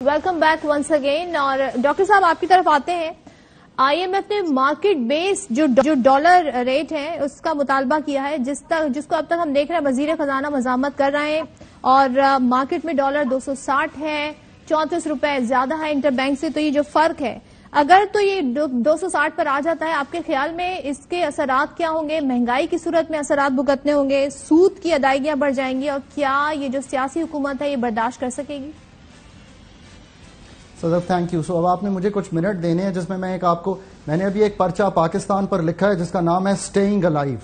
Welcome back once again. اور doctor صاحب آپ کی طرف آتے ہیں. آئی ایم ایف نے مارکیٹ بیس جو ڈالر ریٹ ہے اس کا مطالبہ کیا ہے جس کو اب تک ہم دیکھ رہے ہیں وزیر خزانہ مزاحمت کر رہے ہیں اور مارکیٹ میں ڈالر 260 ہے, 34 روپے زیادہ ہے انٹر بینک سے. تو یہ جو فرق ہے اگر تو یہ 260 پر آ جاتا ہے, آپ کے خیال میں اس کے اثرات کیا ہوں گے؟ مہنگائی کی صورت میں اثرات بھگتنے ہوں گے, سود کی ادائیگیاں بڑھ جائیں گی, اور کیا یہ جو سیاسی حکومت ہے یہ برداشت کر سکے گی؟ صدف تھینک یو. اب آپ نے مجھے کچھ منٹ دینے ہیں جس میں میں نے ابھی ایک پرچہ پاکستان پر لکھا ہے جس کا نام ہے اسٹیئنگ الائیو.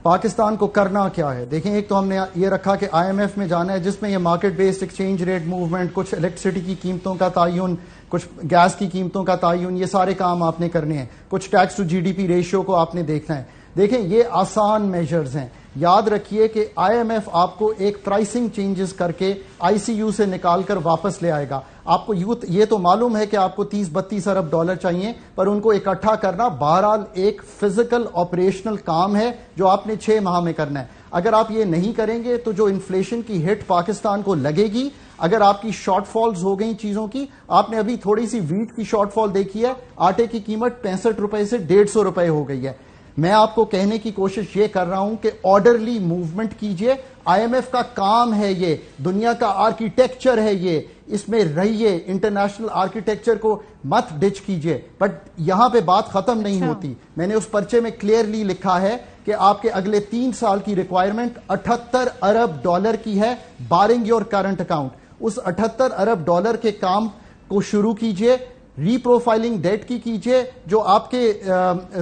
پاکستان کو کرنا کیا ہے؟ دیکھیں, ایک تو ہم نے یہ رکھا کہ آئی ایم ایف میں جانا ہے جس میں یہ market based exchange rate movement, کچھ الیکٹریسٹی کی قیمتوں کا تعین, کچھ گیس کی قیمتوں کا تعین, یہ سارے کام آپ نے کرنے ہیں. کچھ tax to G D P ratio کو آپ نے دیکھنا ہے. دیکھیں, یہ آسان میجرز ہیں. یاد رکھیے کہ آئی ایم ایف آپ کو ایک پرائسنگ چینجز کر کے آئی سی یو سے نکال کر واپس لے آئے گا. آپ کو یہ تو معلوم ہے کہ آپ کو 30-32 ارب ڈالر چاہیے, پر ان کو اکٹھا کرنا بہرحال ایک فزیکل آپریشنل کام ہے جو آپ نے 6 ماہ میں کرنا ہے. اگر آپ یہ نہیں کریں گے تو جو انفلیشن کی ہٹ پاکستان کو لگے گی, اگر آپ کی شارٹ فالز ہو گئی چیزوں کی, آپ نے ابھی تھوڑی سی ویٹ کی شارٹ فال دیکھی ہے, آٹے کی قیمت 65 روپے سے 150 روپے ہو گئی ہے. میں آپ کو کہنے کی کوشش یہ کر رہا ہوں کہ آرڈرلی موومنٹ کیجئے. آئی ایم ایف کا کام ہے, یہ دنیا کا آرکیٹیکچر ہے, یہ اس میں رہیے, انٹرنیشنل آرکیٹیکچر کو مت ڈچ کیجئے. بٹ یہاں پہ بات ختم نہیں ہوتی. میں نے اس پرچے میں کلیئرلی لکھا ہے کہ آپ کے اگلے 3 سال کی ریکوائرمنٹ 78 ارب ڈالر کی ہے, بارنگ یور کرنٹ اکاؤنٹ. اس 78 ارب ڈالر کے کام کو شروع کیجئے. ری پروفائلنگ ڈیٹ کی کیجئے, جو آپ کے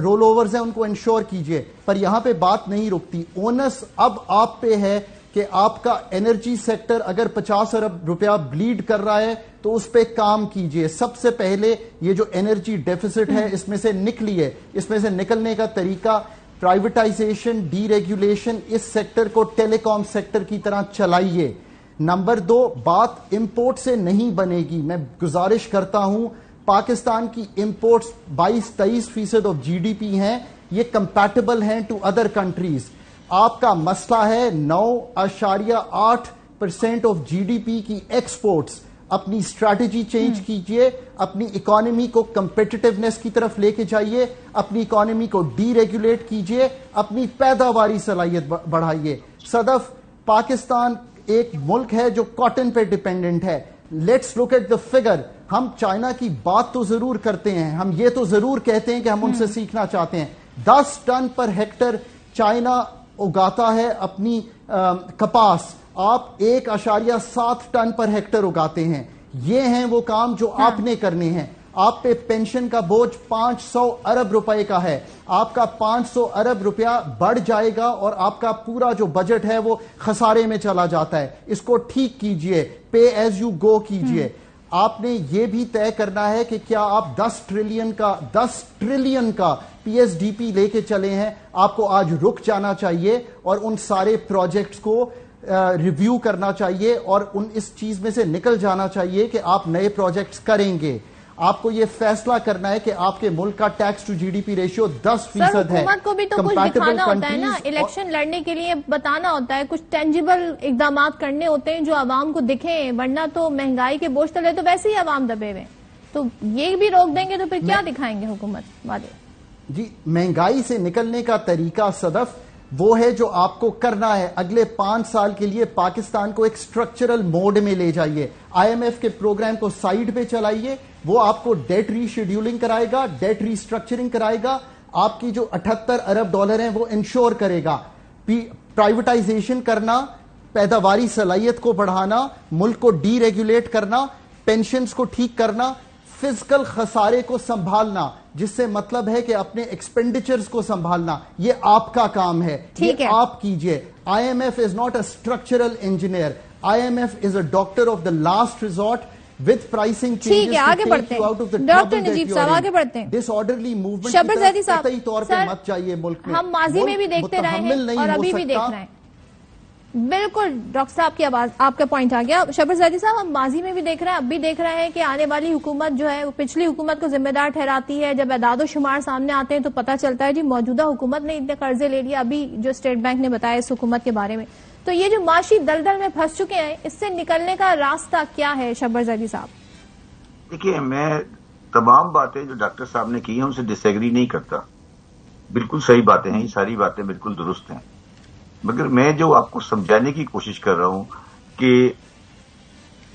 رول اوورز ہیں ان کو انشور کیجئے. پر یہاں پہ بات نہیں رکتی. اونس اب آپ پہ ہے کہ آپ کا انرجی سیکٹر اگر 50 ارب روپیہ بلیڈ کر رہا ہے تو اس پہ کام کیجئے. سب سے پہلے یہ جو انرجی ڈیفیسٹ ہے اس میں سے نکلیے. اس میں سے نکلنے کا طریقہ پرائیویٹائزیشن, ڈی ریگولیشن, اس سیکٹر کو ٹیلی کام سیکٹر کی طرح چلائیے. نمبر 2, بات امپورٹ سے نہیں بنے گی. میں گزارش کرتا ہوں, پاکستان کی imports 22-23% of G D P ہیں, یہ کمپیٹیبل ہیں ٹو ادر کنٹریز. آپ کا مسئلہ ہے 9.8% آف جی ڈی پی کی ایکسپورٹس. اپنی اسٹریٹجی چینج کیجئے, اپنی اکانومی کو کمپیٹیٹیونیس کی طرف لے کے جائیے, اپنی اکانومی کو ڈی ریگولیٹ کیجئے, اپنی پیداواری صلاحیت بڑھائیے. صدف, پاکستان ایک ملک ہے جو کاٹن پہ ڈیپینڈنٹ ہے. Let's look at the figure. ہم چائنا کی بات تو ضرور کرتے ہیں, ہم یہ تو ضرور کہتے ہیں کہ ہم ان سے سیکھنا چاہتے ہیں. 10 ٹن پر ہیکٹر چائنا اگاتا ہے اپنی کپاس, آپ 1.7 ٹن پر ہیکٹر اگاتے ہیں. یہ ہیں وہ کام جو آپ نے کرنے ہیں. آپ پہ پینشن کا بوجھ 500 ارب روپے کا ہے. آپ کا 500 ارب روپیہ بڑھ جائے گا اور آپ کا پورا جو بجٹ ہے وہ خسارے میں چلا جاتا ہے. اس کو ٹھیک کیجئے, پے ایز یو گو کیجئے. آپ نے یہ بھی طے کرنا ہے کہ کیا آپ 10 ٹریلین کا پی ایس ڈی پی لے کے چلے ہیں. آپ کو آج رک جانا چاہیے اور ان سارے پروجیکٹس کو ریویو کرنا چاہیے اور اس چیز میں سے نکل جانا چاہیے کہ آپ نئے پروجیکٹس کریں گے. آپ کو یہ فیصلہ کرنا ہے کہ آپ کے ملک کا tax to G D P ratio 10% ہے. حکومت کو بھی تو کچھ دکھانا ہوتا ہے نا, الیکشن لڑنے کے لیے بتانا ہوتا ہے, کچھ ٹینجیبل اقدامات کرنے ہوتے ہیں جو عوام کو دکھیں, ورنہ تو مہنگائی کے بوجھ تلے تو ویسے ہی عوام دبے ہوئے. تو یہ بھی روک دیں گے تو پھر کیا دکھائیں گے حکومت والے؟ جی, مہنگائی سے نکلنے کا طریقہ صدف وہ ہے جو آپ کو کرنا ہے. اگلے 5 سال کے لیے پاکستان کو ایک سٹرکچرل موڈ میں لے جائیے. آئی ایم ایف کے پروگرام کو سائیڈ پہ چلائیے, وہ آپ کو ڈیٹ ری شیڈیولنگ کرائے گا, ڈیٹ ری اسٹرکچرنگ کرائے گا. آپ کی جو 78 ارب ڈالر ہیں وہ انشور کرے گا. پرائیویٹائزیشن کرنا, پیداواری صلاحیت کو بڑھانا, ملک کو ڈی ریگولیٹ کرنا, پینشنز کو ٹھیک کرنا, فزیکل خسارے کو سنبھالنا, جس سے مطلب ہے کہ اپنے ایکسپینڈیچرز کو سنبھالنا, یہ آپ کا کام ہے. یہ آپ کیجئے. I M F is not a structural engineer. I M F is a doctor of the last resort with pricing changes to take you out of the trouble that you are in. Disorderly movement کی طرف قطعی طور پہ مت چاہیے ملک میں. ہم ماضی میں بھی دیکھتے رہے ہیں اور ابھی بھی دیکھ رہے ہیں. بالکل ڈاکٹر صاحب کی آواز, آپ کا پوائنٹ آ گیا. شبر زیدی صاحب, ہم ماضی میں بھی دیکھ رہے ہیں, اب بھی دیکھ رہے ہیں کہ آنے والی حکومت جو ہے وہ پچھلی حکومت کو ذمہ دار ٹھہراتی ہے. جب اعداد و شمار سامنے آتے ہیں تو پتہ چلتا ہے جی موجودہ حکومت نے اتنے قرضے لے لیا, ابھی جو اسٹیٹ بینک نے بتایا اس حکومت کے بارے میں. تو یہ جو معاشی دلدل میں پھنس چکے ہیں, اس سے نکلنے کا راستہ کیا ہے شبر زیدی صاحب؟ دیکھیے میں تمام باتیں جو ڈاکٹر صاحب نے کی ہیں ان سے ڈس ایگری نہیں کرتا. بالکل صحیح باتیں ہیں، یہ ساری باتیں بالکل درست ہیں. مگر میں جو آپ کو سمجھانے کی کوشش کر رہا ہوں کہ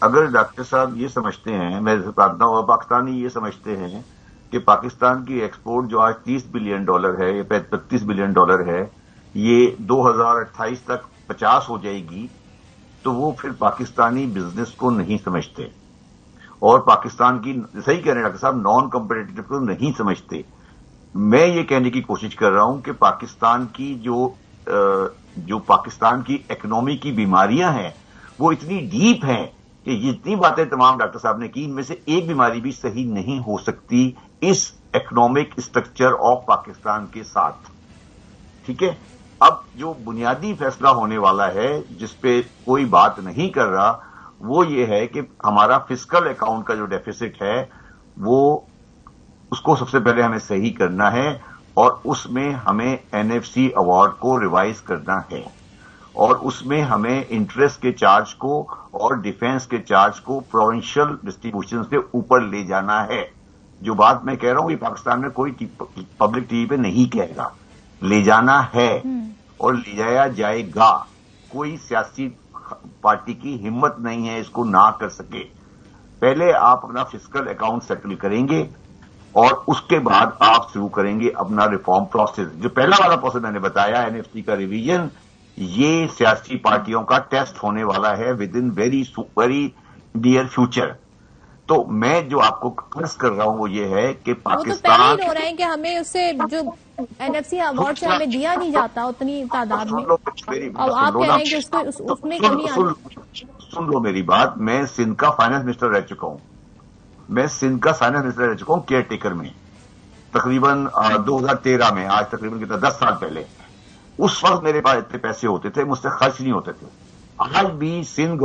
اگر ڈاکٹر صاحب یہ سمجھتے ہیں، میں بتاتا ہوں پاکستانی یہ سمجھتے ہیں کہ پاکستان کی ایکسپورٹ جو آج $30 بلین ہے یا $35 بلین ہے، یہ 2028 تک 50 ہو جائے گی، تو وہ پھر پاکستانی بزنس کو نہیں سمجھتے اور پاکستان کی، صحیح کہہ رہے ہیں ڈاکٹر صاحب، نان کمپیٹیٹو کو نہیں سمجھتے. میں یہ کہنے کی کوشش کر رہا ہوں کہ پاکستان کی جو پاکستان کی اکنامی کی بیماریاں ہیں وہ اتنی ڈیپ ہیں کہ جتنی باتیں تمام ڈاکٹر صاحب نے کی ان میں سے ایک بیماری بھی صحیح نہیں ہو سکتی اس اکنامک اسٹرکچر آف پاکستان کے ساتھ. ٹھیک ہے، اب جو بنیادی فیصلہ ہونے والا ہے جس پہ کوئی بات نہیں کر رہا وہ یہ ہے کہ ہمارا فسکل اکاؤنٹ کا جو ڈیفیسٹ ہے وہ اس کو سب سے پہلے ہمیں صحیح کرنا ہے اور اس میں ہمیں NFC ایوارڈ کو ریوائز کرنا ہے اور اس میں ہمیں انٹرسٹ کے چارج کو اور ڈیفینس کے چارج کو پروونشل ڈسٹریبیوشن سے اوپر لے جانا ہے. جو بات میں کہہ رہا ہوں یہ پاکستان میں کوئی پبلک ٹی وی پہ نہیں کہے گا، لے جانا ہے اور لے جایا جائے گا. کوئی سیاسی پارٹی کی ہمت نہیں ہے اس کو نہ کر سکے. پہلے آپ اپنا فسکل اکاؤنٹ سیٹل کریں گے اور اس کے بعد آپ شروع کریں گے اپنا ریفارم پروسیس. جو پہلا والا پروسیس میں نے بتایا NFC کا ریویژن، یہ سیاسی پارٹیوں کا ٹیسٹ ہونے والا ہے with in very dear future. تو میں جو آپ کو عرض کر رہا ہوں وہ یہ ہے کہ پاکستان، وہ تو پہلے ہی ہو رہے ہیں کہ ہمیں اس سے جو NFC ایوارڈ سے ہمیں دیا نہیں جاتا اتنی تعداد میں، اور آپ کہہ رہے ہیں کہ اس میں کمی آ رہی. سن لو میری بات، میں سندھ کا فائنانس منسٹر رہ چکا ہوں، میں سندھ کا فائنانس منسٹر رہ چکا ہوں کیئر ٹیکر میں تقریباً 2013 میں، آج تقریباً کتنا 10 سال پہلے. اس وقت میرے پاس اتنے پیسے ہوتے تھے، مجھ سے خرچ نہیں ہوتے تھے. آج بھی سندھ